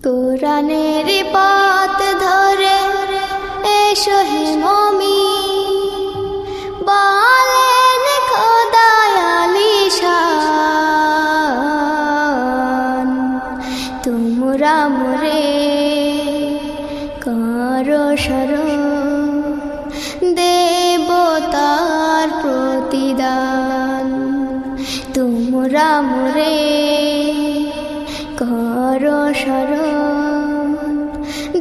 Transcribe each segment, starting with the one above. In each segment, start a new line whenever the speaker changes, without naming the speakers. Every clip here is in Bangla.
কুরআনের পথ ধরে এসো হে মুমিন, বলেন খোদায় আলিশান। তোমরা মোরে করো স্মরণ, দেব তার প্রতিদান। তোমরা মোরে করো স্মরণ,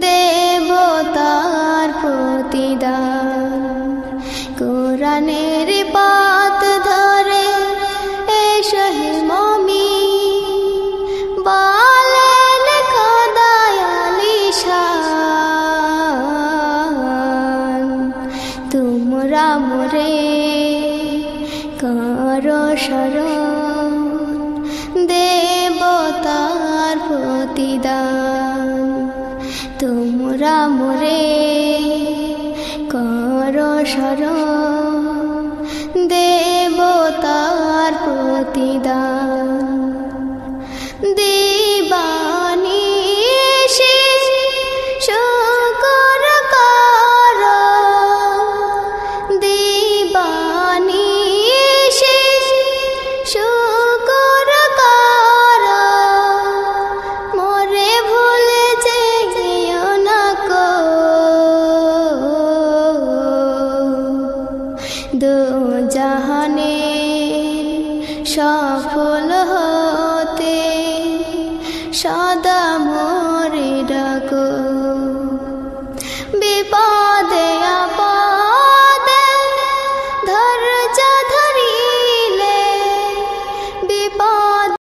দেব তার প্রতিদান। কুরআনের পথ ধরে এসো হে মুমিন, বলেন খোদায় আলিশান। তোমরা মোরে করো স্মরণ, দেব তার প্রতিদান। তোমরা মোরে করো স্মরণ, দেব তার প্রতিদান।